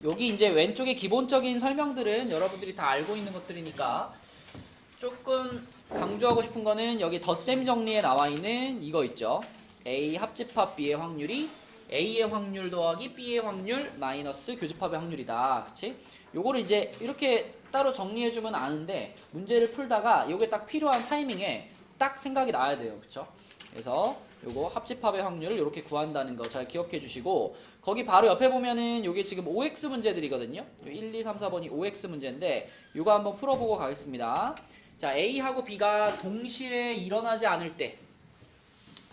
여기 이제 왼쪽에 기본적인 설명들은 여러분들이 다 알고 있는 것들이니까 조금 강조하고 싶은 거는 여기 덧셈 정리에 나와 있는 이거 있죠. A 합집합 B의 확률이 A의 확률 더하기 B의 확률 마이너스 교집합의 확률이다. 그치? 요거를 이제 이렇게 따로 정리해주면 아는데 문제를 풀다가 요게 딱 필요한 타이밍에 딱 생각이 나야 돼요. 그쵸? 그래서 요거 합집합의 확률을 이렇게 구한다는 거 잘 기억해 주시고, 거기 바로 옆에 보면은 요게 지금 OX 문제들이거든요. 1, 2, 3, 4번이 OX 문제인데 요거 한번 풀어보고 가겠습니다. 자, A하고 B가 동시에 일어나지 않을 때,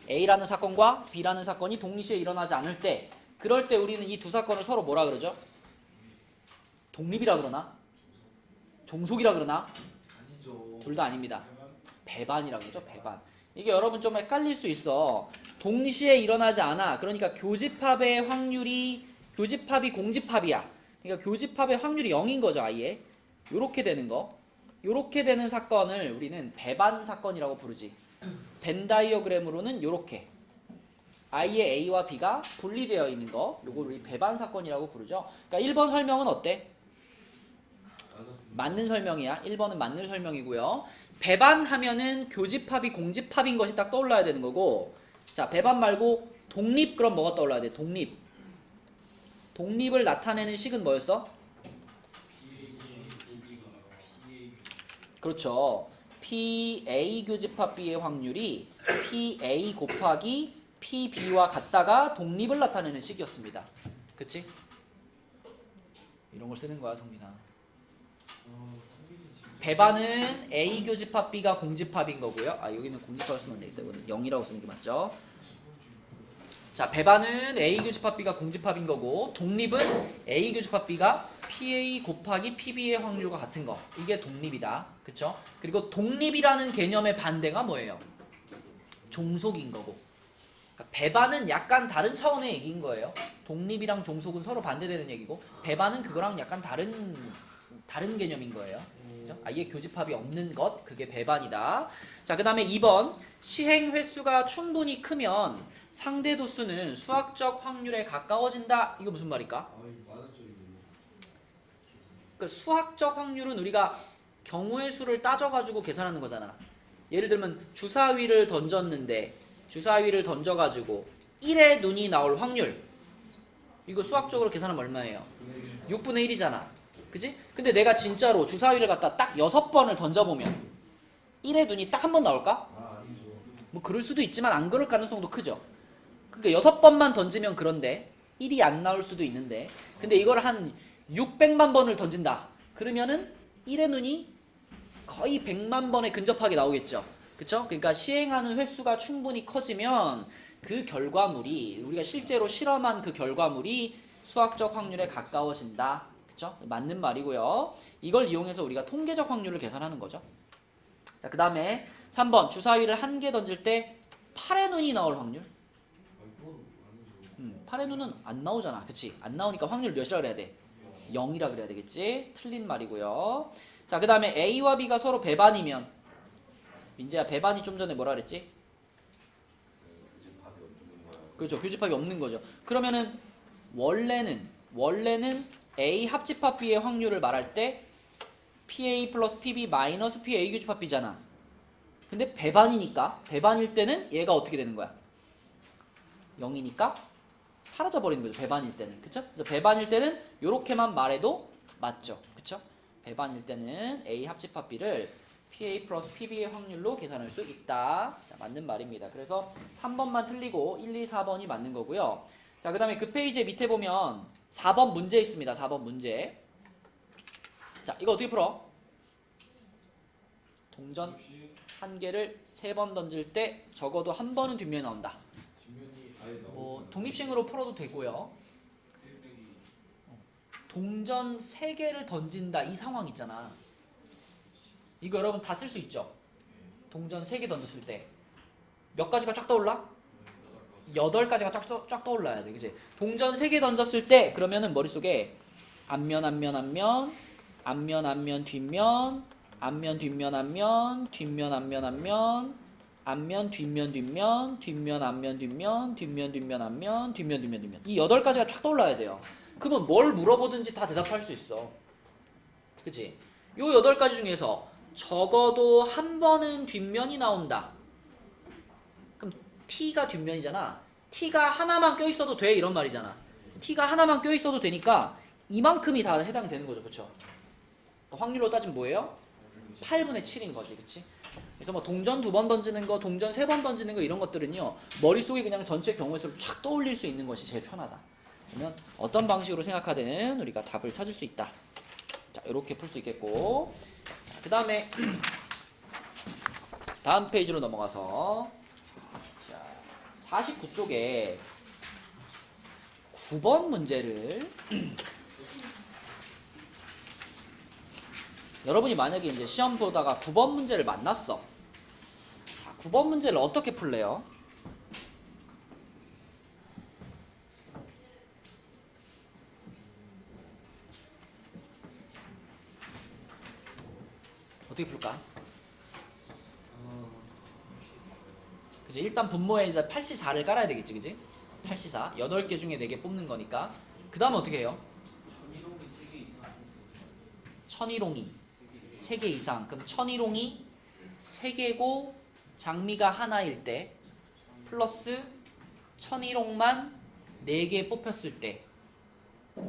A라는 사건과 B라는 사건이 동시에 일어나지 않을 때, 그럴 때 우리는 이 두 사건을 서로 뭐라 그러죠? 독립이라 그러나? 종속이라 그러나? 아니죠. 둘 다 아닙니다. 배반이라고 그러죠. 배반. 이게 여러분 좀 헷갈릴 수 있어. 동시에 일어나지 않아. 그러니까 교집합의 확률이, 교집합이 공집합이야. 그러니까 교집합의 확률이 0인 거죠. 아예. 요렇게 되는 거. 요렇게 되는 사건을 우리는 배반 사건이라고 부르지. 벤 다이어그램으로는 요렇게 아예 A와 B가 분리되어 있는 거, 요걸 우리 배반 사건이라고 부르죠. 그러니까 1번 설명은 어때? 맞는 설명이야. 1번은 맞는 설명이고요. 배반하면은 교집합이 공집합인 것이 딱 떠올라야 되는 거고, 자, 배반 말고 독립, 그럼 뭐가 떠올라야 돼? 독립. 독립을 나타내는 식은 뭐였어? 그렇죠. PA 교집합 B의 확률이 PA 곱하기 PB와 같다가 독립을 나타내는 식이었습니다. 그치? 이런 걸 쓰는 거야, 성민아. 배반은 A 교집합 B가 공집합인 거고요. 아, 여기는 공집합을 쓰면 되기 때문에 0이라고 쓰는 게 맞죠. 자, 배반은 A 교집합 B가 공집합인 거고, 독립은 A 교집합 B가 PA 곱하기 PB의 확률과 같은 거. 이게 독립이다. 그쵸? 그리고 독립이라는 개념의 반대가 뭐예요? 종속인 거고. 그러니까 배반은 약간 다른 차원의 얘기인 거예요. 독립이랑 종속은 서로 반대되는 얘기고, 배반은 그거랑 약간 다른 개념인 거예요. 그죠? 아예 교집합이 없는 것, 그게 배반이다. 자, 그 다음에 2번, 시행 횟수가 충분히 크면 상대 도수는 수학적 확률에 가까워진다. 이거 무슨 말일까? 그러니까 수학적 확률은 우리가 경우의 수를 따져가지고 계산하는 거잖아. 예를 들면 주사위를 던졌는데, 주사위를 던져가지고 1의 눈이 나올 확률, 이거 수학적으로 계산하면 얼마예요? 6분의 1이잖아. 그치? 근데 내가 진짜로 주사위를 갖다 딱 6번을 던져보면 1의 눈이 딱 한 번 나올까? 아니죠. 뭐 그럴 수도 있지만 안 그럴 가능성도 크죠. 그러니까 6번만 던지면 그런데 1이 안 나올 수도 있는데, 근데 이걸 한 600만 번을 던진다. 그러면은 1의 눈이 거의 100만 번에 근접하게 나오겠죠. 그쵸? 그러니까 시행하는 횟수가 충분히 커지면 그 결과물이, 우리가 실제로 실험한 그 결과물이 수학적 확률에 가까워진다. 그쵸? 맞는 말이고요. 이걸 이용해서 우리가 통계적 확률을 계산하는 거죠. 자, 그 다음에 3번, 주사위를 한 개 던질 때 8의 눈이 나올 확률. 8의 눈은 안 나오잖아. 그치? 안 나오니까 확률 몇이라 그래야 돼? 0이라 그래야 되겠지? 틀린 말이고요. 자, 그 다음에 A와 B가 서로 배반이면, 민재야, 배반이 좀 전에 뭐라 그랬지? 그렇죠. 교집합이 없는 거죠. 그러면은 원래는 A 합집합 B의 확률을 말할 때 PA 플러스 PB 마이너스 PA 교집합 B잖아. 근데 배반이니까, 배반일 때는 얘가 어떻게 되는 거야? 0이니까 사라져 버리는 거죠. 배반일 때는. 그쵸? 그래서 배반일 때는 요렇게만 말해도 맞죠. 그쵸? 배반일 때는 A 합집합 B를 PA 플러스 PB의 확률로 계산할 수 있다. 자, 맞는 말입니다. 그래서 3번만 틀리고 1, 2, 4번이 맞는 거고요. 자, 그 다음에 그 페이지에 밑에 보면 4번 문제 있습니다. 4번 문제. 자, 이거 어떻게 풀어? 동전 한 개를 3번 던질 때 적어도 한 번은 뒷면에 나온다. 뭐 독립식으로 풀어도 되고요. 동전 3개를 던진다, 이 상황 있잖아. 이거 여러분 다 쓸 수 있죠? 동전 3개 던졌을 때 몇 가지가 쫙 떠올라? 8가지가 쫙 떠올라야 돼. 그치? 동전 3개 던졌을 때 그러면은 머릿속에 앞면 앞면 앞면 앞면 앞면 뒷면 앞면 뒷면 앞면 뒷면 앞면 앞면 앞면 뒷면 뒷면 뒷면 앞면 뒷면 뒷면 뒷면 앞면 뒷면 뒷면 뒷면, 이 8가지가 쫙 떠올라야 돼요. 그러면 뭘 물어보든지 다 대답할 수 있어. 그치? 요 8가지 중에서 적어도 한 번은 뒷면이 나온다. 그럼 T가 뒷면이잖아. T가 하나만 껴있어도 돼 이런 말이잖아. T가 하나만 껴있어도 되니까 이만큼이 다 해당되는 거죠. 그쵸? 확률로 따지면 뭐예요? 8분의 7인 거지. 그치? 그래서 뭐 동전 2번 던지는 거, 동전 3번 던지는 거 이런 것들은요. 머릿속에 그냥 전체 경우의 수를 쫙 떠올릴 수 있는 것이 제일 편하다. 그러면 어떤 방식으로 생각하든 우리가 답을 찾을 수 있다. 자, 이렇게 풀 수 있겠고. 그 다음에 다음 페이지로 넘어가서 자, 49쪽에 9번 문제를 여러분이 만약에 이제 시험 보다가 9번 문제를 만났어. 자, 9번 문제를 어떻게 풀래요? 어떻게 풀까? 그치? 일단 분모에 84를 깔아야 되겠지, 그지? 84. 8개 중에 4개 뽑는 거니까. 그 다음에 어떻게 해요? 천일홍이 3개 이상. 그럼 천일홍이 3개고 장미가 하나일 때 플러스 천일홍만 4개 뽑혔을 때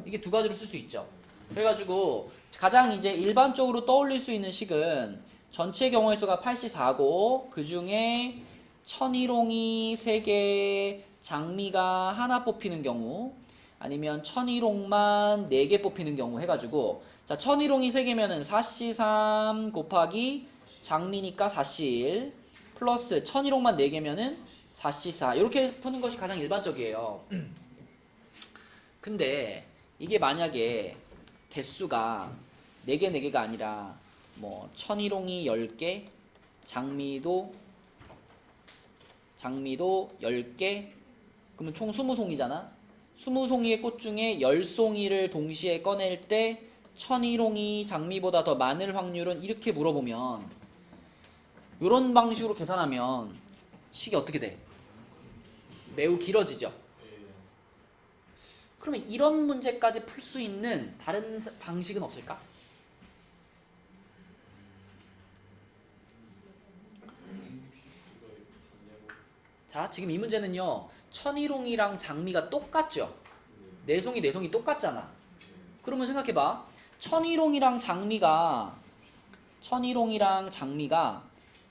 이게 2가지로 쓸 수 있죠. 그래가지고 가장 이제 일반적으로 떠올릴 수 있는 식은 전체 경우의 수가 84고 그 중에 천일홍이 3개, 장미가 하나 뽑히는 경우 아니면 천일홍만 4개 뽑히는 경우 해가지고 자 천일홍이 3개면은 4C3 곱하기 장미니까 4C1 플러스 천일홍만 4개면은 4C4 이렇게 푸는 것이 가장 일반적이에요. 근데 이게 만약에 개수가 4개 4개가 아니라 뭐 천일홍이 10개 장미도 10개 그러면 총 20송이잖아. 20송이의 꽃 중에 10송이를 동시에 꺼낼 때 천일홍이 장미보다 더 많을 확률은 이렇게 물어보면 이런 방식으로 계산하면 식이 어떻게 돼? 매우 길어지죠. 그러면 이런 문제까지 풀 수 있는 다른 방식은 없을까? 자, 지금 이 문제는요. 천일홍이랑 장미가 똑같죠? 내송이 내송이 똑같잖아. 그러면 생각해봐. 천일홍이랑 장미가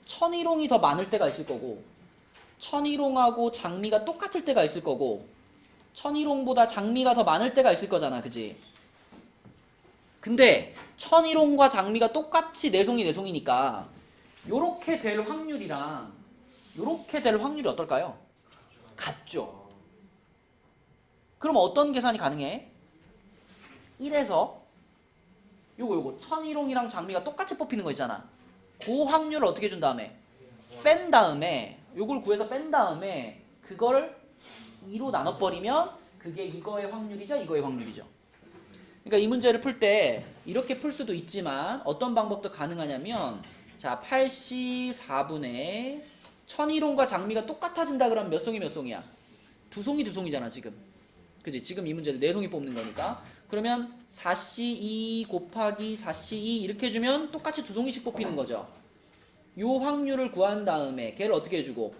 천일홍이 더 많을 때가 있을 거고 천일홍하고 장미가 똑같을 때가 있을 거고 천일홍보다 장미가 더 많을 때가 있을 거잖아. 그지? 근데 천일홍과 장미가 똑같이 내송이 내송이니까 요렇게 될 확률이랑 요렇게 될 확률이 어떨까요? 같죠. 그럼 어떤 계산이 가능해? 1에서 요거 천일홍이랑 장미가 똑같이 뽑히는 거 있잖아. 그 확률을 어떻게 준 다음에 뺀 다음에 요걸 구해서 뺀 다음에 그거를 2로 나눠버리면 그게 이거의 확률이죠, 이거의 확률이죠. 그러니까 이 문제를 풀 때 이렇게 풀 수도 있지만 어떤 방법도 가능하냐면 자 84분의 천일홍과 장미가 똑같아진다 그러면 몇 송이 몇 송이야? 2송이 2송이잖아 지금. 그지? 지금 이 문제도 4송이 뽑는 거니까. 그러면 4C2 곱하기 4C2 이렇게 해주면 똑같이 2송이씩 뽑히는 거죠. 요 확률을 구한 다음에 걔를 어떻게 해주고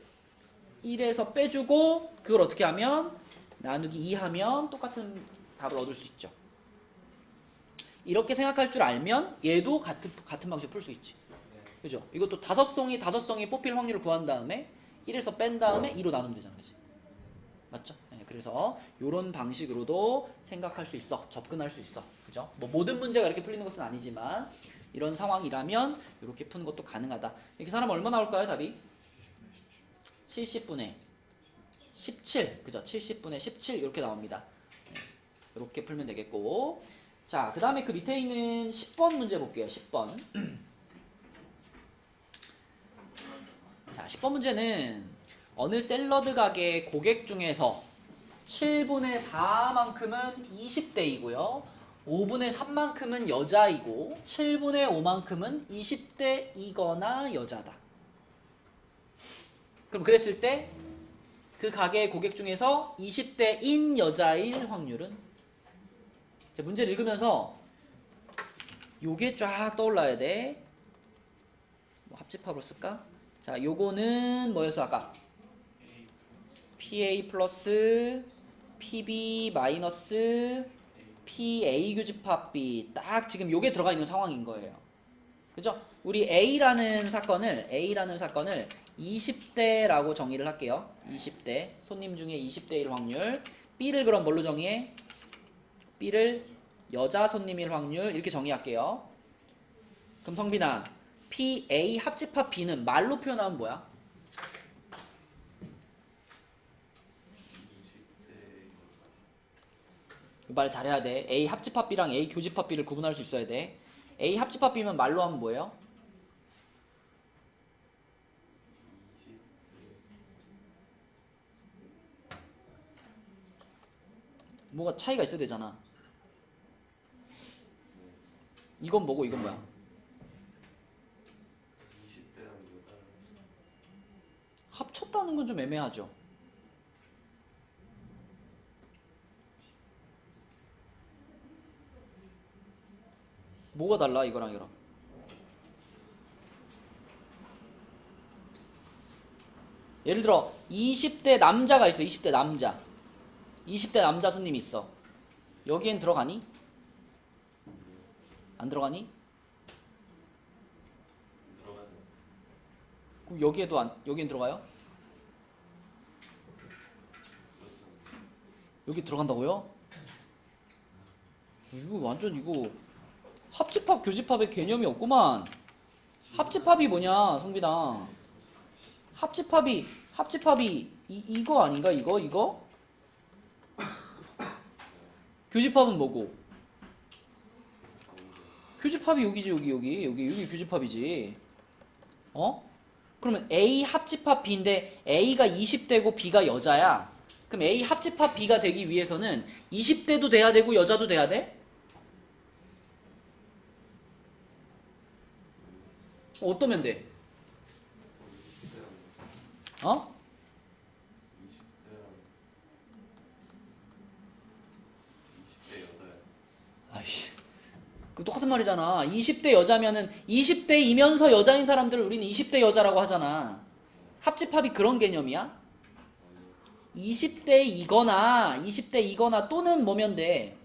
1에서 빼주고 그걸 어떻게 하면 나누기 2 하면 똑같은 답을 얻을 수 있죠. 이렇게 생각할 줄 알면 얘도 같은 방식으로 풀 수 있지. 그죠? 이것도 5송이 뽑힐 확률을 구한 다음에 1에서 뺀 다음에 2로 나누면 되잖아. 그치? 맞죠? 네, 그래서 이런 방식으로도 생각할 수 있어. 접근할 수 있어. 그죠? 뭐 모든 문제가 이렇게 풀리는 것은 아니지만 이런 상황이라면 이렇게 푸는 것도 가능하다. 이렇게 사람 얼마 나올까요? 답이? 70분의 17. 그죠? 70분의 17 이렇게 나옵니다. 네, 이렇게 풀면 되겠고 자, 그 다음에 그 밑에 있는 10번 문제 볼게요. 10번. 자, 10번 문제는 어느 샐러드 가게 고객 중에서 7분의 4만큼은 20대이고요. 5분의 3만큼은 여자이고 7분의 5만큼은 20대이거나 여자다. 그럼 그랬을 때 그 가게의 고객 중에서 20대인 여자일 확률은? 자, 문제를 읽으면서 요게 쫙 떠올라야 돼. 뭐 합집합으로 쓸까? 자, 요거는 뭐였어 아까? PA 플러스 PB 마이너스 PA 교집합 B. 딱 지금 요게 들어가 있는 상황인 거예요. 그죠? 우리 A라는 사건을 20대라고 정의를 할게요. 20대. 손님 중에 20대일 확률. B를 그럼 뭘로 정의해? B를 여자 손님일 확률 이렇게 정의할게요. 그럼 성빈아, PA 합집합 B는 말로 표현하면 뭐야? 말 잘해야 돼. A 합집합 B랑 A 교집합 B를 구분할 수 있어야 돼. A 합집합 B면 말로 하면 뭐예요? 뭐가 차이가 있어야 되잖아. 이건 뭐고 이건 뭐야? 합쳤다는 건 좀 애매하죠. 뭐가 달라 이거랑 이거랑? 예를 들어 20대 남자가 있어. 20대 남자. 20대 남자 손님이 있어. 여기엔 들어가니? 안 들어가니? 그럼 여기엔 들어가요? 여기 들어간다고요? 이거 완전 이거 합집합 교집합의 개념이 없구만. 합집합이 뭐냐 성빈아? 합집합이 이거 아닌가? 이거? 교집합은 뭐고? 교집합이 여기지 여기 교집합이지. 어? 그러면 A 합집합 B인데 A가 20대고 B가 여자야. 그럼 A 합집합 B가 되기 위해서는 20대도 돼야 되고 여자도 돼야 돼? 어떠면 돼? 어? 아이씨, 그 똑같은 말이잖아. 20대 여자면은 20대이면서 여자인 사람들을 우리는 20대 여자라고 하잖아. 합집합이 그런 개념이야? 20대이거나 또는 뭐면 돼?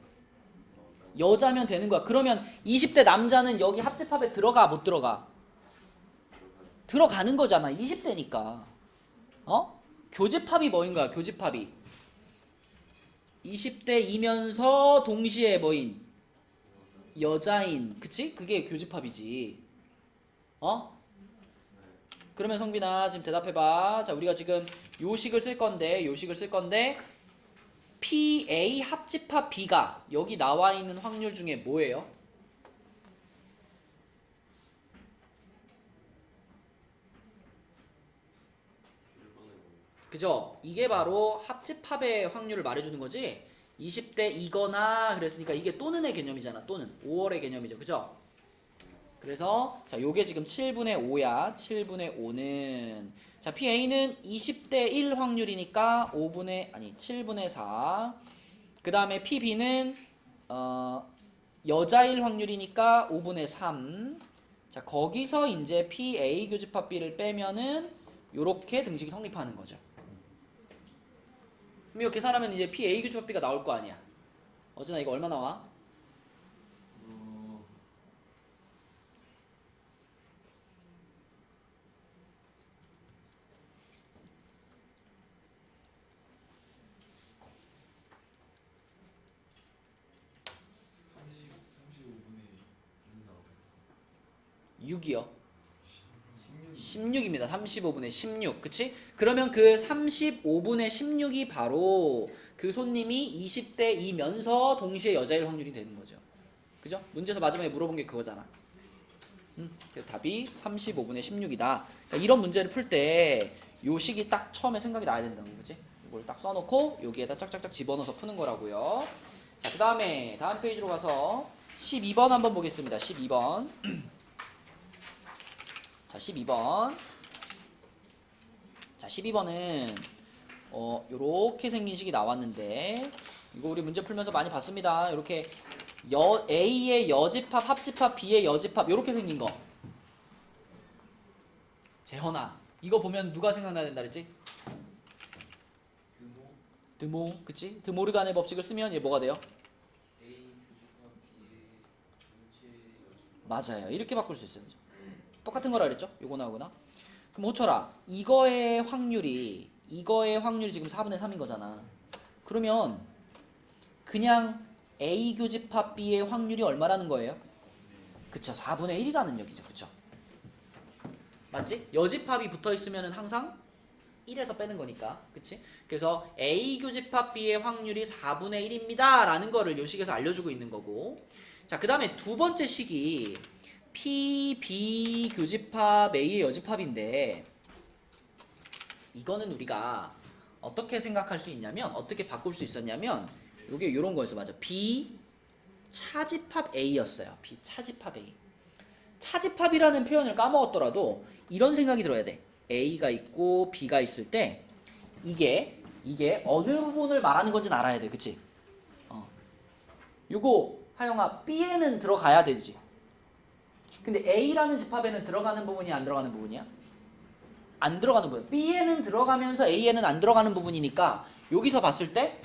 여자면 되는 거야. 그러면 20대 남자는 여기 합집합에 들어가 못 들어가? 들어가는 거잖아. 20대니까. 어? 교집합이 뭐인 거야? 교집합이 20대이면서 동시에 뭐인? 여자인. 그치? 그게 교집합이지. 어? 그러면 성빈아 지금 대답해봐. 자, 우리가 지금 요식을 쓸 건데 PA 합집합 B가 여기 나와 있는 확률 중에 뭐예요? 그죠? 이게 바로 합집합의 확률을 말해주는 거지. 20대이거나 그랬으니까 이게 또는의 개념이잖아. 또는 5월의 개념이죠. 그죠? 그래서 자, 요게 지금 7분의 5야. 7분의 5는 자, PA는 20대 1 확률이니까 7분의 4. 그 다음에 PB는 여자일 확률이니까 5분의 3. 자, 거기서 이제 PA 교집합 B를 빼면은 요렇게 등식이 성립하는 거죠. 그럼 이거 계산하면 이제 PA 교집합 B가 나올 거 아니야. 어제나 이거 얼마 나와? 6이요. 16입니다. 35분의 16. 그치? 그러면 그 35분의 16이 바로 그 손님이 20대이면서 동시에 여자일 확률이 되는 거죠. 그죠? 문제에서 마지막에 물어본 게 그거잖아. 그래서 답이 35분의 16이다. 그러니까 이런 문제를 풀 때 요식이 딱 처음에 생각이 나야 된다는 거지. 이걸 딱 써놓고 여기에다 짝짝짝 집어넣어서 푸는 거라고요. 자, 그 다음에 다음 페이지로 가서 12번 한번 보겠습니다. 12번. 자, 12번. 자, 12번은 요렇게 생긴 식이 나왔는데 이거 우리 문제 풀면서 많이 봤습니다. 이렇게 A의 여집합, 합집합, B의 여집합 요렇게 생긴 거. 재현아, 이거 보면 누가 생각나야 된다 그랬지? 드모, 그치? 드모르간의 법칙을 쓰면 얘 뭐가 돼요? 맞아요. 이렇게 바꿀 수 있어요. 똑같은 거라 그랬죠? 요거 나오거나. 그럼 호철아, 이거의 확률이 지금 4분의 3인 거잖아. 그러면 그냥 A 교집합 B의 확률이 얼마라는 거예요? 그쵸, 4분의 1이라는 얘기죠. 그쵸? 맞지? 여집합이 붙어 있으면 항상 1에서 빼는 거니까. 그치? 그래서 A 교집합 B의 확률이 4분의 1입니다. 라는 거를 요 식에서 알려주고 있는 거고. 자, 그 다음에 두 번째 식이 P, B 교집합 A의 여집합인데 이거는 우리가 어떻게 생각할 수 있냐면 어떻게 바꿀 수 있었냐면 요게 요런 거였어. 맞아. B 차집합 A였어요. B 차집합 A. 차집합이라는 표현을 까먹었더라도 이런 생각이 들어야 돼. A가 있고 B가 있을 때 이게 어느 부분을 말하는 건지는 알아야 돼. 그치? 요거 하영아 B에는 들어가야 되지. 근데 A라는 집합에는 들어가는 부분이 안 들어가는 부분이야? 안 들어가는 부분. B에는 들어가면서 A에는 안 들어가는 부분이니까 여기서 봤을 때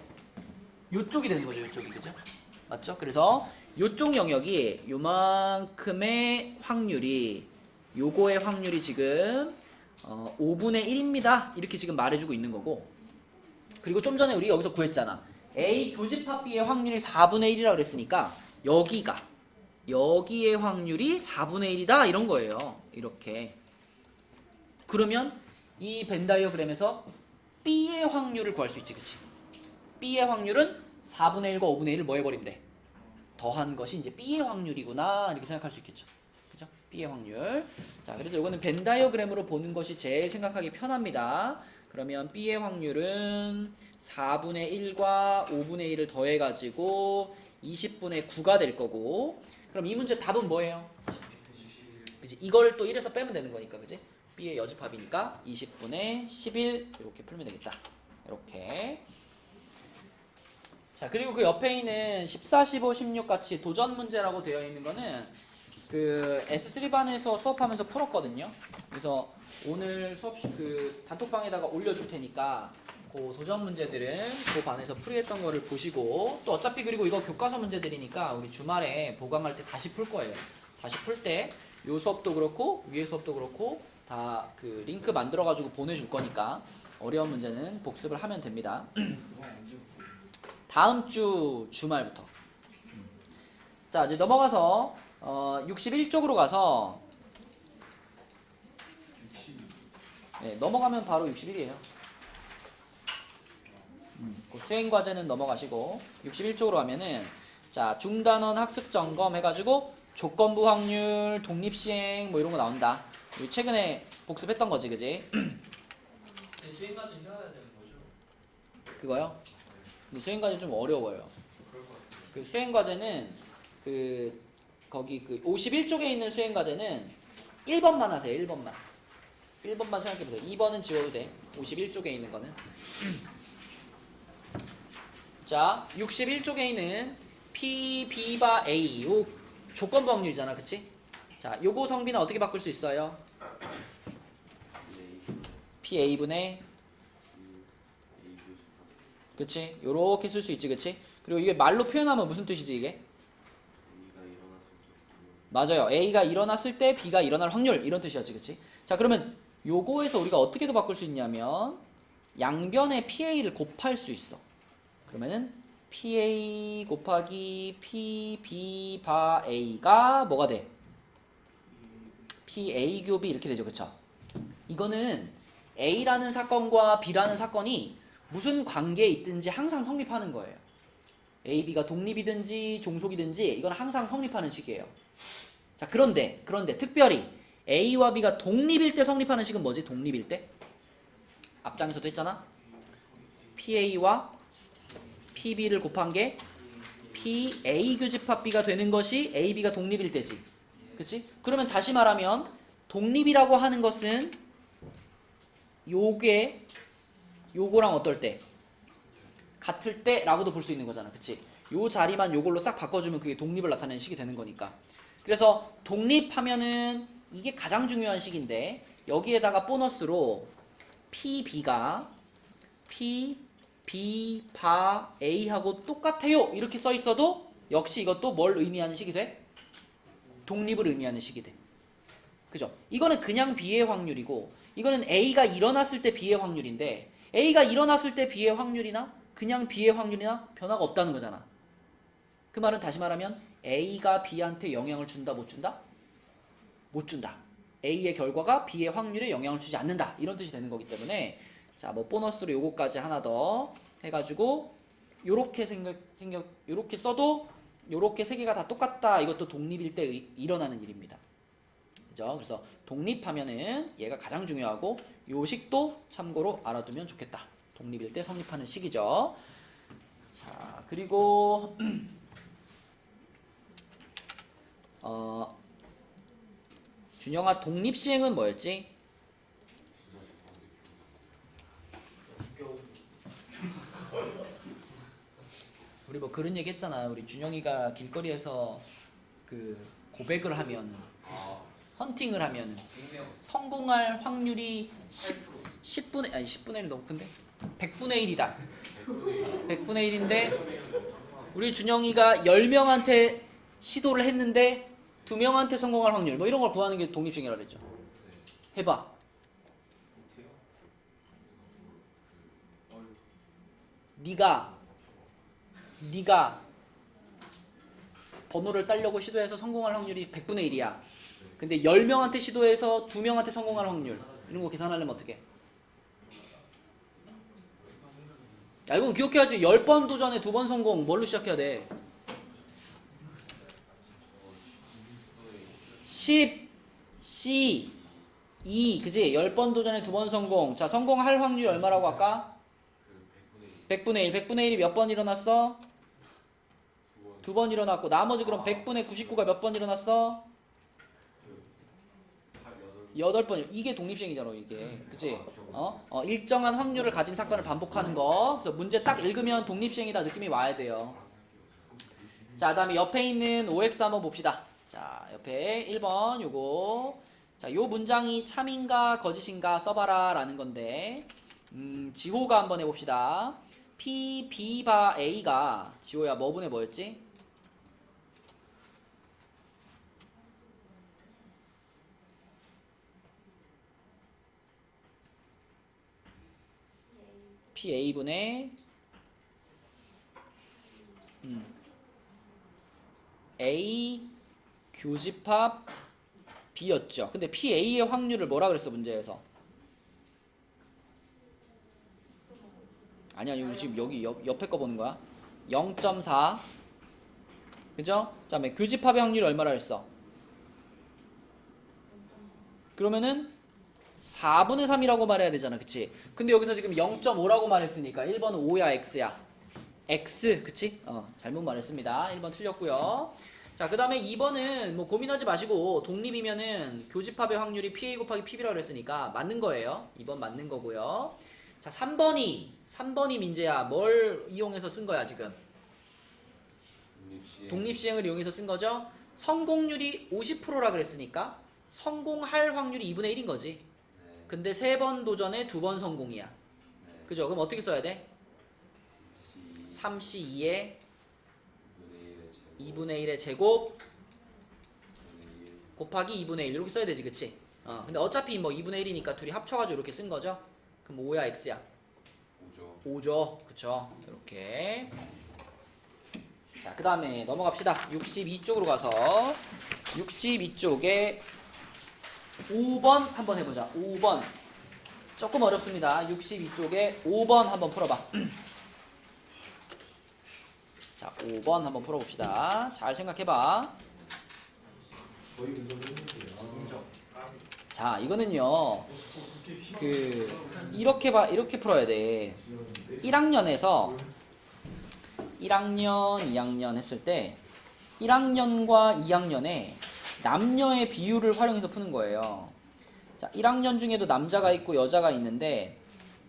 요쪽이 되는 거죠. 요쪽이. 그죠? 맞죠? 그래서 요쪽 영역이 요만큼의 확률이 요거의 확률이 지금 5분의 1입니다. 이렇게 지금 말해주고 있는 거고. 그리고 좀 전에 우리 여기서 구했잖아. A 교집합 B의 확률이 4분의 1이라고 그랬으니까 여기의 확률이 4분의 1이다 이런 거예요. 이렇게. 그러면 이 벤 다이어그램에서 B의 확률을 구할 수 있지. 그치? B의 확률은 4분의 1과 5분의 1을 뭐 해버리면 돼? 더한 것이 이제 B의 확률이구나 이렇게 생각할 수 있겠죠. 그죠? B의 확률. 자, 그래서 이거는 벤 다이어그램으로 보는 것이 제일 생각하기 편합니다. 그러면 B의 확률은 4분의 1과 5분의 1을 더해가지고 20분의 9가 될 거고. 그럼 이 문제 답은 뭐예요? 그치? 이걸 또 1에서 빼면 되는 거니까. 그치? B의 여집합이니까 20분의 11 이렇게 풀면 되겠다. 이렇게. 자, 그리고 그 옆에 있는 14, 15, 16 같이 도전 문제라고 되어 있는 거는 그 S3반에서 수업하면서 풀었거든요. 그래서 오늘 수업 그 단톡방에다가 올려줄 테니까 그 도전 문제들은 그 반에서 풀이했던 거를 보시고 또 어차피 그리고 이거 교과서 문제들이니까 우리 주말에 보강할 때 다시 풀 거예요. 다시 풀 때 요 수업도 그렇고 위에 수업도 그렇고 다 그 링크 만들어 가지고 보내줄 거니까 어려운 문제는 복습을 하면 됩니다. 다음 주 주말부터. 자, 이제 넘어가서 61쪽으로 가서 네, 넘어가면 바로 61이에요. 수행 과제는 넘어가시고 61쪽으로 가면은 자, 중단원 학습 점검 해가지고 조건부 확률, 독립시행 뭐 이런 거 나온다. 우리 최근에 복습했던 거지, 그지? 수행 과제 해야 되는 거죠? 그거요? 근데 수행 과제 좀 어려워요. 그 수행 과제는 그 거기 그 51쪽에 있는 수행 과제는 1번만 하세요. 1번만. 1번만 생각해보세요. 2번은 지워도 돼. 51쪽에 있는 거는. 자, 61쪽에 있는 P, B바 A 요 조건부 확률이잖아. 그치? 자, 요거 성비는 어떻게 바꿀 수 있어요? PA분의 그치? 요렇게 쓸 수 있지. 그치? 그리고 이게 말로 표현하면 무슨 뜻이지 이게? 맞아요. A가 일어났을 때 B가 일어날 확률 이런 뜻이었지. 그치? 자, 그러면 요거에서 우리가 어떻게 더 바꿀 수 있냐면 양변에 PA를 곱할 수 있어. 그러면은 PA 곱하기 PB 바 A가 뭐가 돼? PA 곱이 이렇게 되죠. 그쵸? 이거는 A라는 사건과 B라는 사건이 무슨 관계에 있든지 항상 성립하는 거예요. A, B가 독립이든지 종속이든지 이건 항상 성립하는 식이에요. 자, 그런데 특별히 A와 B가 독립일 때 성립하는 식은 뭐지? 독립일 때? 앞장에서도 했잖아. PA와 PB를 곱한 게 PA 교집합 B가 되는 것이 AB가 독립일 때지. 그치? 그러면 다시 말하면 독립이라고 하는 것은 요거랑 어떨 때? 같을 때 라고도 볼 수 있는 거잖아. 그치? 요 자리만 요걸로 싹 바꿔주면 그게 독립을 나타내는 식이 되는 거니까. 그래서 독립하면은 이게 가장 중요한 식인데 여기에다가 보너스로 PB가 P, B, 바, A하고 똑같아요 이렇게 써 있어도 역시 이것도 뭘 의미하는 식이 돼? 독립을 의미하는 식이 돼. 그죠? 이거는 그냥 B의 확률이고 이거는 A가 일어났을 때 B의 확률인데 A가 일어났을 때 B의 확률이나 그냥 B의 확률이나 변화가 없다는 거잖아. 그 말은 다시 말하면 A가 B한테 영향을 준다 못 준다? 못 준다. A의 결과가 B의 확률에 영향을 주지 않는다. 이런 뜻이 되는 거기 때문에 자, 뭐 보너스로 요거까지 하나 더 해가지고 요렇게 요렇게 써도 요렇게 세 개가 다 똑같다. 이것도 독립일 때 일어나는 일입니다. 그죠? 그래서 독립하면은 얘가 가장 중요하고 요 식도 참고로 알아두면 좋겠다. 독립일 때 성립하는 식이죠. 자, 그리고 준영아 독립시행은 뭐였지? 우리 뭐 그런 얘기 했잖아. 우리 준영이가 길거리에서 그 고백을 하면 헌팅을 하면 성공할 확률이 10분의 아니 10분의 1 너무 큰데? 100분의 1이다. 100분의 1인데 우리 준영이가 10명한테 시도를 했는데 2명한테 성공할 확률 뭐 이런 걸 구하는 게 독립시행이라고 그랬죠. 해봐. 네가 번호를 따려고 시도해서 성공할 확률이 100분의 1이야. 근데 10명한테 시도해서 2명한테 성공할 확률 이런 거 계산하려면 어떻게? 야 이건 기억해야지. 10번 도전에 2번 성공 뭘로 시작해야 돼? 10, C, 2 그지? 10번 도전에 2번 성공. 자 성공할 확률이 얼마라고 아까? 100분의 1. 100분의 1이 몇 번 일어났어? 2번 일어났고 나머지 그럼 100분의 99가 몇 번 일어났어? 8번. 이게 독립시행이잖아 이게. 그치? 일정한 확률을 가진 사건을 반복하는 거. 그래서 문제 딱 읽으면 독립시행이다 느낌이 와야 돼요. 자 다음에 옆에 있는 OX 한번 봅시다. 자 옆에 1번 요거. 자 요 문장이 참인가 거짓인가 써봐라 라는 건데 지호가 한번 해봅시다. P, B, 바, A가 지호야 뭐분의 뭐였지? PA분의 A 교집합 B였죠. 근데 PA의 확률을 뭐라 그랬어 문제에서? 아니야 이거 지금 여기 옆에 거 보는 거야. 0.4 그죠? 그 다음에 교집합의 확률이 얼마라 했어? 그러면은 4분의 3이라고 말해야 되잖아 그치? 근데 여기서 지금 0.5라고 말했으니까 1번은 5야 X야 X 그치? 잘못 말했습니다. 1번 틀렸고요. 자 그 다음에 2번은 뭐 고민하지 마시고 독립이면은 교집합의 확률이 PA 곱하기 PB라고 그랬으니까 맞는 거예요. 2번 맞는 거고요. 자 3번이 민재야 뭘 이용해서 쓴 거야 지금? 독립시행을 이용해서 쓴 거죠. 성공률이 50%라 그랬으니까 성공할 확률이 2분의 1인 거지. 근데 3번 도전에 2번 성공이야. 그죠? 그럼 어떻게 써야 돼? 3C2에 2분의 1의 제곱 곱하기 2분의 1 이렇게 써야 되지 그치? 근데 어차피 뭐 2분의 1이니까 둘이 합쳐가지고 이렇게 쓴 거죠. 그럼 5야 X야? 5죠. 그쵸? 이렇게. 자, 그 다음에 넘어갑시다. 62쪽으로 가서 62쪽에 5번 한번 해보자. 5번. 조금 어렵습니다. 62쪽에 5번 한번 풀어봐. 자, 5번 한번 풀어봅시다. 잘 생각해봐. 자, 이거는요. 이렇게 풀어야 돼. 1학년, 2학년 했을 때 1학년과 2학년에 남녀의 비율을 활용해서 푸는 거예요. 자, 1학년 중에도 남자가 있고 여자가 있는데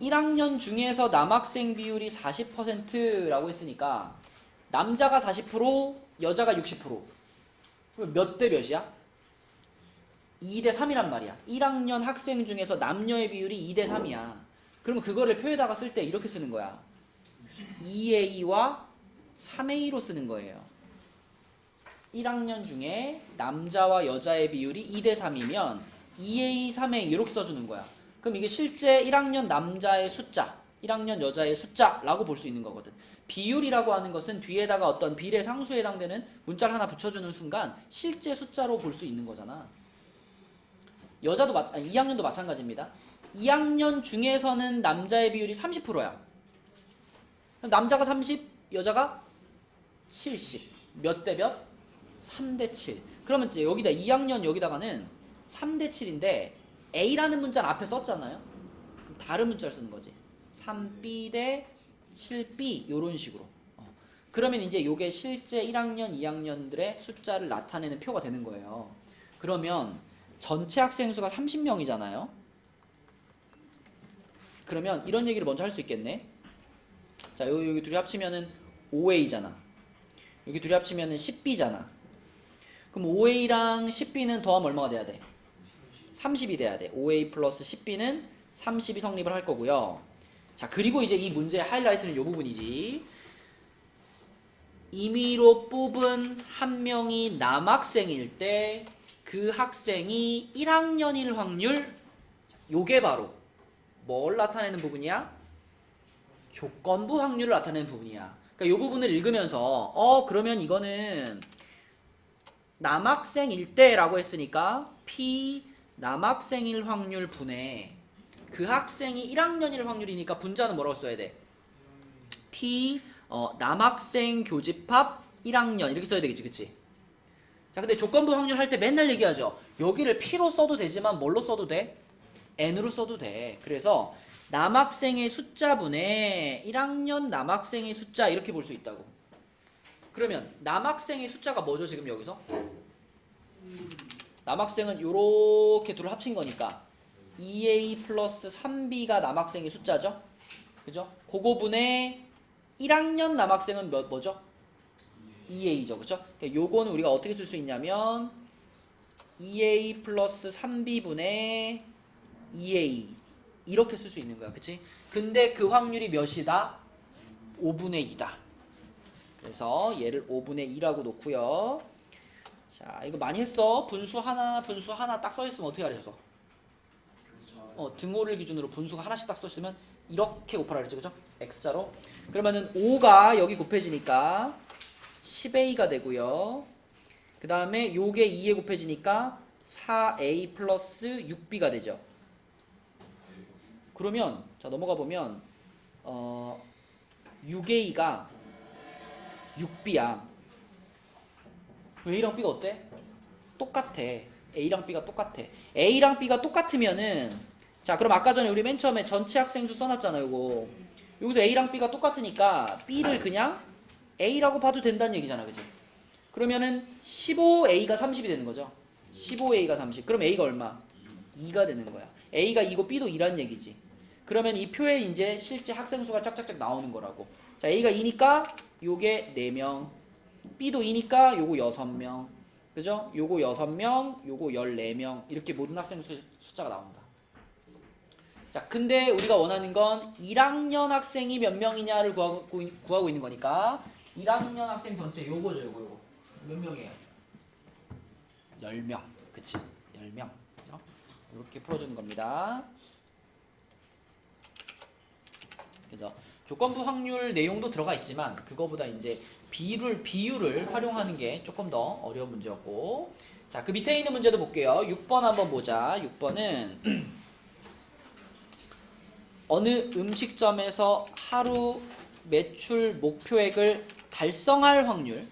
1학년 중에서 남학생 비율이 40%라고 했으니까 남자가 40%, 여자가 60%. 그럼 몇 대 몇이야? 2대 3이란 말이야. 1학년 학생 중에서 남녀의 비율이 2대 3이야. 그러면 그거를 표에다가 쓸 때 이렇게 쓰는 거야. 2A와 3A로 쓰는 거예요. 1학년 중에 남자와 여자의 비율이 2대 3이면 2A, 3A 이렇게 써주는 거야. 그럼 이게 실제 1학년 남자의 숫자, 1학년 여자의 숫자라고 볼 수 있는 거거든. 비율이라고 하는 것은 뒤에다가 어떤 비례 상수에 해당되는 문자를 하나 붙여주는 순간 실제 숫자로 볼 수 있는 거잖아. 여자도 2학년도 마찬가지입니다. 2학년 중에서는 남자의 비율이 30%야. 남자가 30, 여자가 70. 몇 대 몇? 3대 7. 그러면 이제 여기다 2학년 여기다가는 3대 7인데 A라는 문자는 앞에 썼잖아요. 다른 문자를 쓰는 거지. 3B 대 7B 이런 식으로. 그러면 이제 이게 실제 1학년, 2학년들의 숫자를 나타내는 표가 되는 거예요. 그러면 전체 학생 수가 30명이잖아요. 그러면 이런 얘기를 먼저 할 수 있겠네. 자, 여기 둘이 합치면은 5A잖아. 여기 둘이 합치면은 10B잖아. 그럼 5A랑 10B는 더하면 얼마가 돼야 돼? 30이 돼야 돼. 5A 플러스 10B는 30이 성립을 할 거고요. 자, 그리고 이제 이 문제의 하이라이트는 이 부분이지. 임의로 뽑은 한 명이 남학생일 때 그 학생이 1학년일 확률, 요게 바로 뭘 나타내는 부분이야? 조건부 확률을 나타내는 부분이야. 그러니까 이 부분을 읽으면서 그러면 이거는 남학생일 때라고 했으니까 P 남학생일 확률 분의 그 학생이 1학년일 확률이니까 분자는 뭐라고 써야 돼? P 남학생 교집합 1학년 이렇게 써야 되겠지, 그치? 자, 근데 조건부 확률 할 때 맨날 얘기하죠. 여기를 P로 써도 되지만 뭘로 써도 돼? N으로 써도 돼. 그래서 남학생의 숫자분의 1학년 남학생의 숫자 이렇게 볼 수 있다고. 그러면 남학생의 숫자가 뭐죠 지금 여기서? 남학생은 요렇게 둘을 합친 거니까 2A 플러스 3B가 남학생의 숫자죠? 그죠? 그거분의 1학년 남학생은 뭐죠? 2A죠. 그죠? 요거는 우리가 어떻게 쓸 수 있냐면 2A 플러스 3B분의 2A 이렇게 쓸 수 있는 거야. 그치? 근데 그 확률이 몇이다? 5분의 2다. 그래서 얘를 5분의 2라고 놓고요. 자, 이거 많이 했어. 분수 하나 딱 써있으면 어떻게 하랬어? 등호를 기준으로 분수가 하나씩 딱 써있으면 이렇게 곱하라 그랬죠. 그죠? X자로. 그러면은 5가 여기 곱해지니까 10A가 되고요. 그 다음에 요게 2에 곱해지니까 4A 플러스 6B가 되죠. 그러면 자 넘어가 보면 6A가 6B야. A랑 B가 어때? 똑같아. A랑 B가 똑같아. A랑 B가 똑같으면은 자 그럼 아까 전에 우리 맨 처음에 전체 학생 수 써놨잖아요. 요거 여기서 A랑 B가 똑같으니까 B를 그냥 A라고 봐도 된다는 얘기잖아. 그치? 그러면은 15A가 30이 되는 거죠. 15A가 30. 그럼 A가 얼마? 2가 되는 거야. A가 2고 B도 2라는 얘기지. 그러면 이 표에 이제 실제 학생 수가 짝짝짝 나오는 거라고. 자, A가 2니까 요게 4명. B도 2니까 요거 6명. 그죠? 요거 6명, 요거 14명. 이렇게 모든 학생 숫자가 나온다. 자, 근데 우리가 원하는 건 1학년 학생이 몇 명이냐를 구하고 있는 거니까 1학년 학생 전체 요거죠, 요거. 몇 명이에요? 10명. 그치? 10명. 그죠? 이렇게 풀어주는 겁니다. 그래서 조건부 확률 내용도 들어가 있지만 그거보다 이제 비율을 활용하는 게 조금 더 어려운 문제였고, 자, 그 밑에 있는 문제도 볼게요. 6번 한번 보자. 6번은 어느 음식점에서 하루 매출 목표액을 달성할 확률.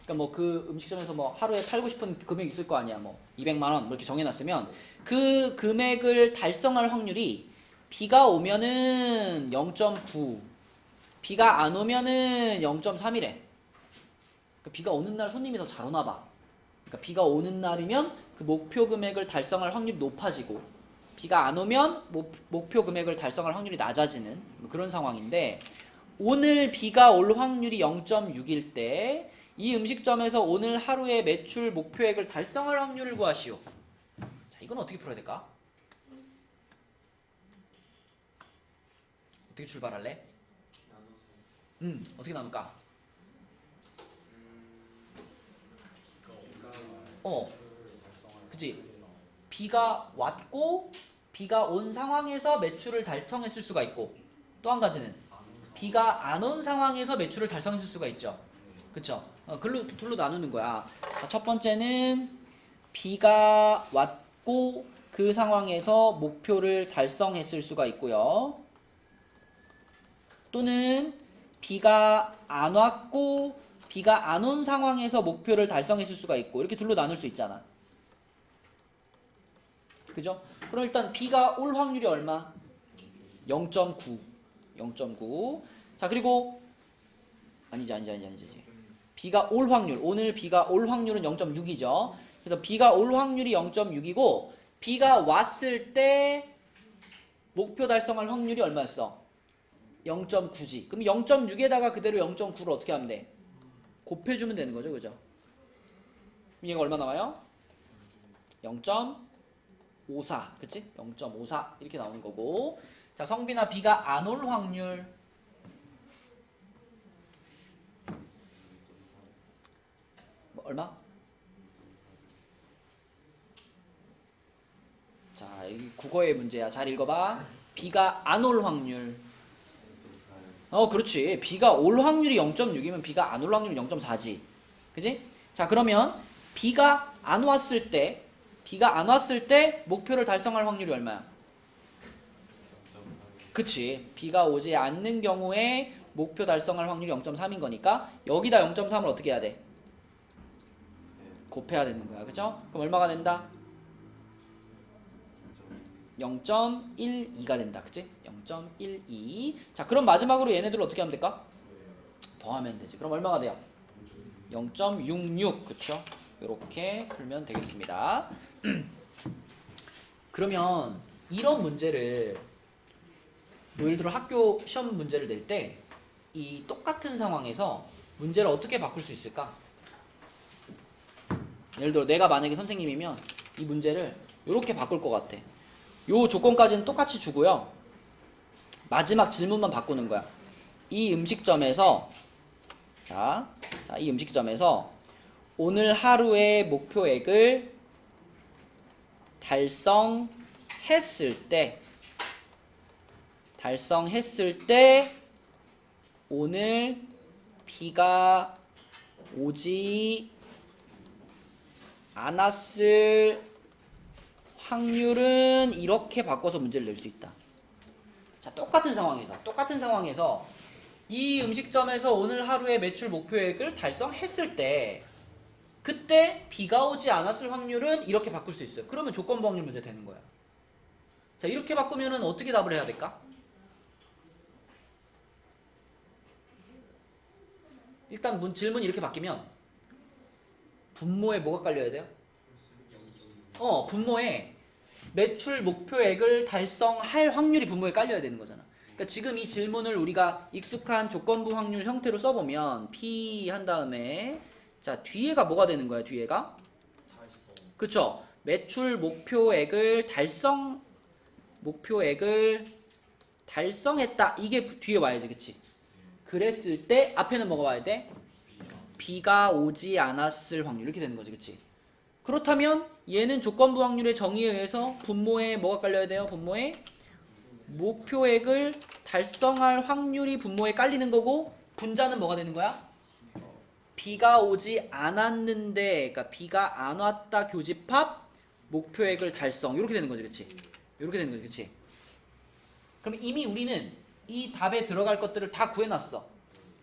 그러니까 뭐 그 음식점에서 뭐 하루에 팔고 싶은 금액이 있을 거 아니야. 뭐 200만 원 이렇게 정해놨으면 그 금액을 달성할 확률이 비가 오면은 0.9, 비가 안 오면은 0.3이래. 그러니까 비가 오는 날 손님이 더 잘 오나 봐. 그러니까 비가 오는 날이면 그 목표 금액을 달성할 확률이 높아지고, 비가 안 오면 목표 금액을 달성할 확률이 낮아지는 그런 상황인데, 오늘 비가 올 확률이 0.6일 때 이 음식점에서 오늘 하루의 매출 목표액을 달성할 확률을 구하시오. 자, 이건 어떻게 풀어야 될까? 어떻게 출발할래? 어떻게 나눌까? 그치? 비가 왔고 비가 온 상황에서 매출을 달성했을 수가 있고 또 한 가지는 비가 안 온 상황에서 매출을 달성했을 수가 있죠. 그쵸? 둘로 나누는 거야. 자, 첫 번째는 비가 왔고 그 상황에서 목표를 달성했을 수가 있고요. 또는 비가 안 왔고 비가 안 온 상황에서 목표를 달성했을 수가 있고 이렇게 둘로 나눌 수 있잖아. 그죠? 그럼 일단 비가 올 확률이 얼마? 0.9. 0.9. 자, 그리고 아니지. 비가 올 확률. 오늘 비가 올 확률은 0.6이죠. 그래서 비가 올 확률이 0.6이고 비가 왔을 때 목표 달성할 확률이 얼마였어? 0.9지. 그럼 0.6에다가 그대로 0.9를 어떻게 하면 돼? 곱해주면 되는 거죠. 그죠? 얘가 얼마 나와요? 0.54. 그치? 0.54 이렇게 나오는 거고. 자, 성빈아 비가 안 올 확률 얼마? 자, 여기 국어의 문제야. 잘 읽어봐. 비가 안 올 확률. 그렇지. 비가 올 확률이 0.6이면 비가 안 올 확률이 0.4지. 그지? 자, 그러면 비가 안 왔을 때 목표를 달성할 확률이 얼마야? 그치. 비가 오지 않는 경우에 목표 달성할 확률이 0.3인 거니까 여기다 0.3을 어떻게 해야 돼? 곱해야 되는 거야. 그죠? 그럼 얼마가 된다? 0.12가 된다. 그치? 0.12. 자, 그럼 마지막으로 얘네들을 어떻게 하면 될까? 더하면 되지. 그럼 얼마가 돼요? 0.66. 그쵸? 이렇게 풀면 되겠습니다. 그러면 이런 문제를 예를 들어 학교 시험 문제를 낼 때 이 똑같은 상황에서 문제를 어떻게 바꿀 수 있을까? 예를 들어 내가 만약에 선생님이면 이 문제를 이렇게 바꿀 것 같아. 요 조건까지는 똑같이 주고요. 마지막 질문만 바꾸는 거야. 이 음식점에서 이 음식점에서 오늘 하루의 목표액을 달성했을 때 오늘 비가 오지 않았을 확률은 이렇게 바꿔서 문제를 낼 수 있다. 자, 똑같은 상황에서 이 음식점에서 오늘 하루의 매출 목표액을 달성했을 때 그때 비가 오지 않았을 확률은 이렇게 바꿀 수 있어요. 그러면 조건부 확률 문제 되는 거야. 자, 이렇게 바꾸면은 어떻게 답을 해야 될까? 일단 질문이 이렇게 바뀌면 분모에 뭐가 깔려야 돼요? 분모에 매출 목표액을 달성할 확률이 분모에 깔려야 되는 거잖아. 그러니까 지금 이 질문을 우리가 익숙한 조건부 확률 형태로 써보면 P 한 다음에 자, 뒤에가 뭐가 되는 거야? 뒤에가? 그쵸? 매출 목표액을 달성했다. 이게 뒤에 와야지. 그치? 그랬을 때 앞에는 뭐가 와야 돼? 비가 오지 않았을 확률. 이렇게 되는 거지. 그치? 그렇다면 얘는 조건부 확률의 정의에 의해서 분모에 뭐가 깔려야 돼요? 분모에 목표액을 달성할 확률이 분모에 깔리는 거고 분자는 뭐가 되는 거야? 비가 오지 않았는데, 그러니까 비가 안 왔다 교집합 목표액을 달성. 이렇게 되는 거지. 그치? 이렇게 되는 거지. 그치? 그럼 이미 우리는 이 답에 들어갈 것들을 다 구해놨어.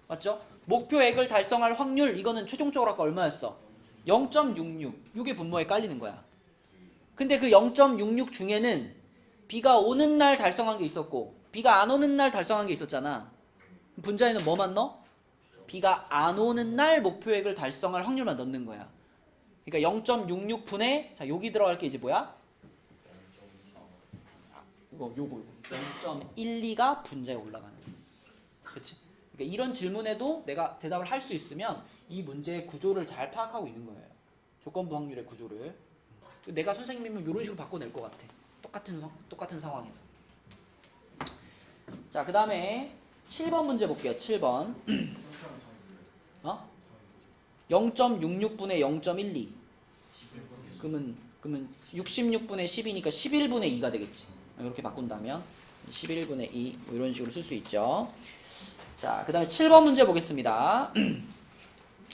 맞죠? 목표액을 달성할 확률, 이거는 최종적으로 아까 얼마였어? 0.66. 이게 분모에 깔리는 거야. 근데 그 0.66 중에는 비가 오는 날 달성한 게 있었고 비가 안 오는 날 달성한 게 있었잖아. 분자에는 뭐만 넣어? 비가 안 오는 날 목표액을 달성할 확률만 넣는 거야. 그러니까 0.66분의 자, 여기 들어갈 게 이제 뭐야? 요거 0.12가 분자에 올라가는 거야. 그치? 그러니까 이런 질문에도 내가 대답을 할 수 있으면 이 문제의 구조를 잘 파악하고 있는 거예요. 조건부 확률의 구조를. 내가 선생님이면 이런 식으로 바꿔낼 것 같아. 똑같은 상황에서. 자, 그 다음에 7번 문제 볼게요. 7번. 0.66분의 0.12. 그러면 66분의 10이니까 11분의 2가 되겠지. 이렇게 바꾼다면 11분의 2 이런 식으로 쓸 수 있죠. 자, 그 다음에 7번 문제 보겠습니다.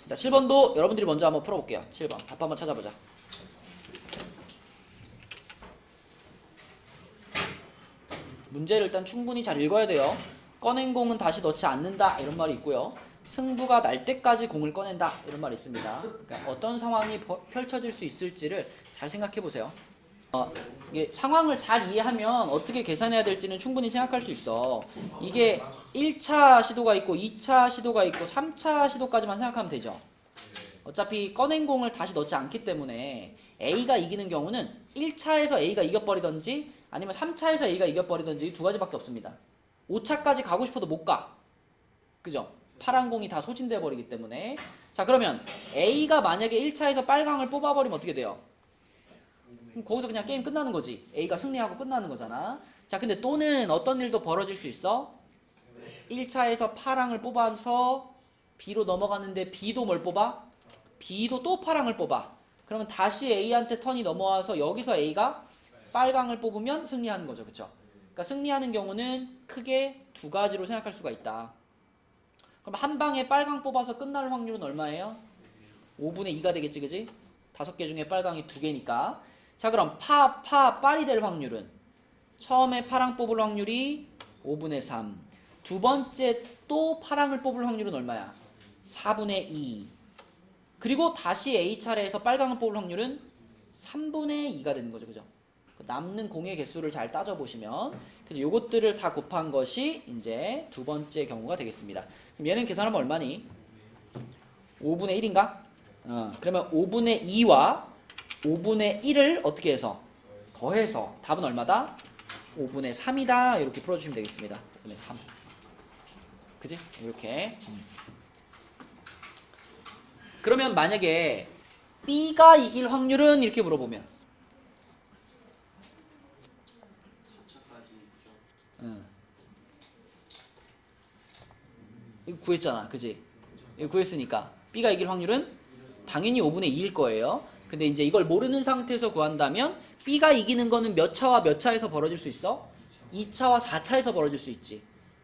자, 7번도 여러분들이 먼저 한번 풀어볼게요. 7번 답 한번 찾아보자. 문제를 일단 충분히 잘 읽어야 돼요. 꺼낸 공은 다시 넣지 않는다 이런 말이 있고요. 승부가 날 때까지 공을 꺼낸다 이런 말이 있습니다. 그러니까 어떤 상황이 펼쳐질 수 있을지를 잘 생각해 보세요. 이게 상황을 잘 이해하면 어떻게 계산해야 될지는 충분히 생각할 수 있어. 이게 1차 시도가 있고 2차 시도가 있고 3차 시도까지만 생각하면 되죠. 어차피 꺼낸 공을 다시 넣지 않기 때문에 A가 이기는 경우는 1차에서 A가 이겨버리던지 아니면 3차에서 A가 이겨버리던지 두 가지밖에 없습니다. 5차까지 가고 싶어도 못 가. 그죠? 파란 공이 다 소진돼 버리기 때문에. 자, 그러면 A가 만약에 1차에서 빨강을 뽑아버리면 어떻게 돼요? 그럼 거기서 그냥 게임 끝나는 거지. A가 승리하고 끝나는 거잖아. 자, 근데 또는 어떤 일도 벌어질 수 있어? 1차에서 파랑을 뽑아서 B로 넘어갔는데 B도 뭘 뽑아? B도 또 파랑을 뽑아. 그러면 다시 A한테 턴이 넘어와서 여기서 A가 빨강을 뽑으면 승리하는 거죠. 그쵸? 그러니까 승리하는 경우는 크게 두 가지로 생각할 수가 있다. 그럼 한 방에 빨강 뽑아서 끝날 확률은 얼마예요? 5분의 2가 되겠지, 그지? 5개 중에 빨강이 2개니까. 자, 그럼 빨이 될 확률은 처음에 파랑 뽑을 확률이 5분의 3. 두 번째 또 파랑을 뽑을 확률은 얼마야? 4분의 2. 그리고 다시 A 차례에서 빨강을 뽑을 확률은 3분의 2가 되는 거죠, 그죠? 남는 공의 개수를 잘 따져보시면 그래서 요것들을 다 곱한 것이 이제 두 번째 경우가 되겠습니다. 그럼 얘는 계산하면 얼마니? 5분의 1인가? 그러면 5분의 2와 5분의 1을 어떻게 해서? 더해서 답은 얼마다? 5분의 3이다. 이렇게 풀어주시면 되겠습니다. 5분의 3. 그지? 이렇게. 그러면 만약에 B가 이길 확률은 이렇게 물어보면 4차까지 있죠. 이거 구했잖아. 그지? 이거 구했으니까 B가 이길 확률은 당연히 5분의 2일 거예요. 근데 이제 이걸 모르는 상태에서 구한다면 B가 이기는 거는 몇 차와 몇 차에서 벌어질 수 있어? 2차와 4차에서 벌어질 수 있지.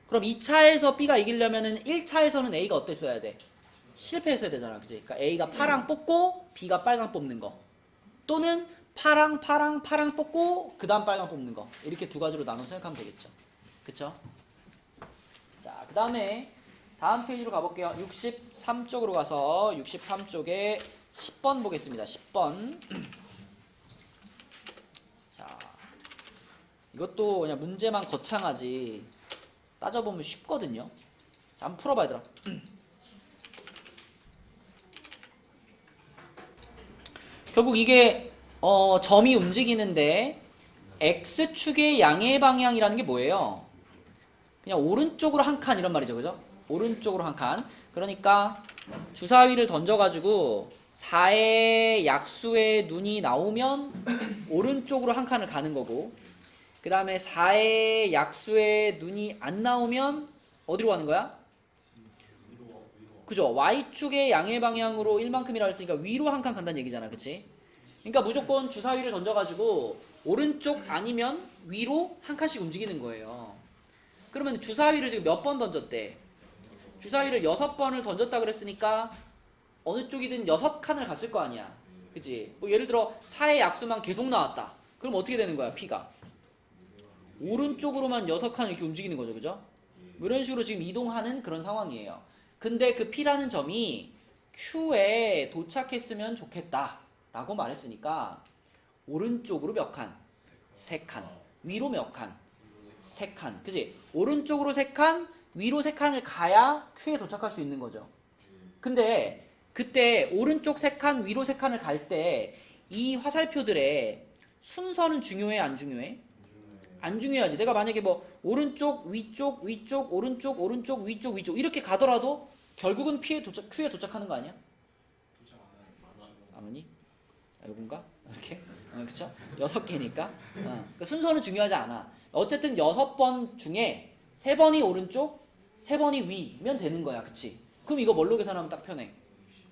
그럼 2차에서 B가 이기려면은 1차에서는 A가 어땠어야 돼? 실패했어야 되잖아. 그지? 그러니까 A가 파랑 뽑고 B가 빨강 뽑는 거. 또는 파랑 뽑고 그 다음 빨강 뽑는 거. 이렇게 두 가지로 나눠 생각하면 되겠죠. 그쵸? 자, 그 다음에 다음 페이지로 가볼게요. 63쪽으로 가서 63쪽에 10번 보겠습니다. 10번. 자, 이것도 그냥 문제만 거창하지 따져보면 쉽거든요. 자, 한번 풀어봐 얘들아. 결국 이게 점이 움직이는데 X축의 양의 방향이라는 게 뭐예요? 그냥 오른쪽으로 한 칸 이런 말이죠. 그죠? 오른쪽으로 한 칸. 그러니까 주사위를 던져가지고 4의 약수의 눈이 나오면 오른쪽으로 한 칸을 가는 거고, 그 다음에 4의 약수의 눈이 안 나오면 어디로 가는 거야? 그죠? Y축의 양의 방향으로 1만큼이라고 했으니까 위로 한 칸 간다는 얘기잖아. 그치? 그러니까 무조건 주사위를 던져가지고 오른쪽 아니면 위로 한 칸씩 움직이는 거예요. 그러면 주사위를 지금 몇 번 던졌대? 주사위를 6번을 던졌다 그랬으니까 어느 쪽이든 6칸을 갔을 거 아니야. 그치? 뭐 예를 들어 4의 약수만 계속 나왔다. 그럼 어떻게 되는 거야? P가 오른쪽으로만 6칸 이렇게 움직이는 거죠. 그죠? 이런 식으로 지금 이동하는 그런 상황이에요. 근데 그 P라는 점이 Q에 도착했으면 좋겠다 라고 말했으니까 오른쪽으로 몇 칸? 3칸. 위로 몇 칸? 3칸. 그치? 오른쪽으로 3칸, 위로 3칸을 가야 Q에 도착할 수 있는 거죠. 근데 그때 오른쪽 3칸, 위로 3칸을 갈 때 이 화살표들의 순서는 중요해, 안 중요해? 안 중요하지. 내가 만약에 뭐 오른쪽 위쪽 위쪽 오른쪽 오른쪽 위쪽 위쪽 이렇게 가더라도 결국은 Q에 도착하는 거 아니야? 도착 안 하죠. 안 하니? 아, 요건가? 이렇게? 그쵸? 6개니까. 그러니까 순서는 중요하지 않아. 어쨌든 6번 중에 3번이 오른쪽, 3번이 위면 되는 거야. 그치? 그럼 이거 뭘로 계산하면 딱 편해?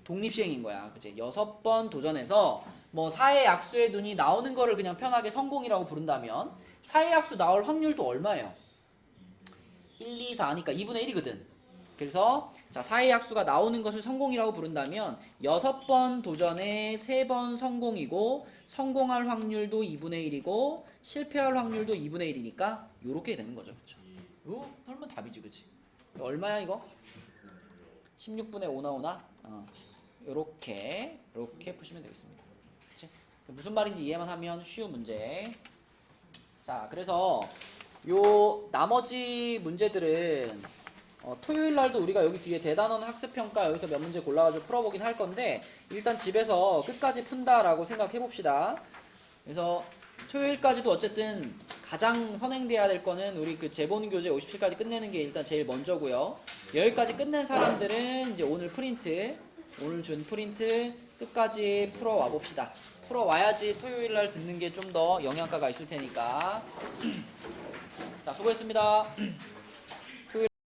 독립시행인 거야. 그치? 6번 도전해서 뭐 4의 약수의 눈이 나오는 거를 그냥 편하게 성공이라고 부른다면 4의 약수 나올 확률도 얼마예요? 1, 2, 4니까 2분의 1이거든. 그래서 자 4의 약수가 나오는 것을 성공이라고 부른다면 6번 도전에 3번 성공이고 성공할 확률도 2분의 1이고 실패할 확률도 2분의 1이니까 요렇게 되는 거죠. 그렇죠? 요 하면 답이지. 그치? 얼마야 이거? 16분의 5 나오나? 요렇게 푸시면 되겠습니다. 그치? 무슨 말인지 이해만 하면 쉬운 문제. 자 그래서 요 나머지 문제들은 토요일 날도 우리가 여기 뒤에 대단원 학습평가 여기서 몇 문제 골라가지고 풀어보긴 할 건데 일단 집에서 끝까지 푼다라고 생각해 봅시다. 그래서 토요일까지도 어쨌든 가장 선행돼야 될 거는 우리 그 재본 교재 57까지 끝내는 게 일단 제일 먼저고요. 여기까지 끝낸 사람들은 이제 오늘 준 프린트 끝까지 풀어와 봅시다. 풀어와야지 토요일 날 듣는 게 좀 더 영양가가 있을 테니까. 자, 수고했습니다.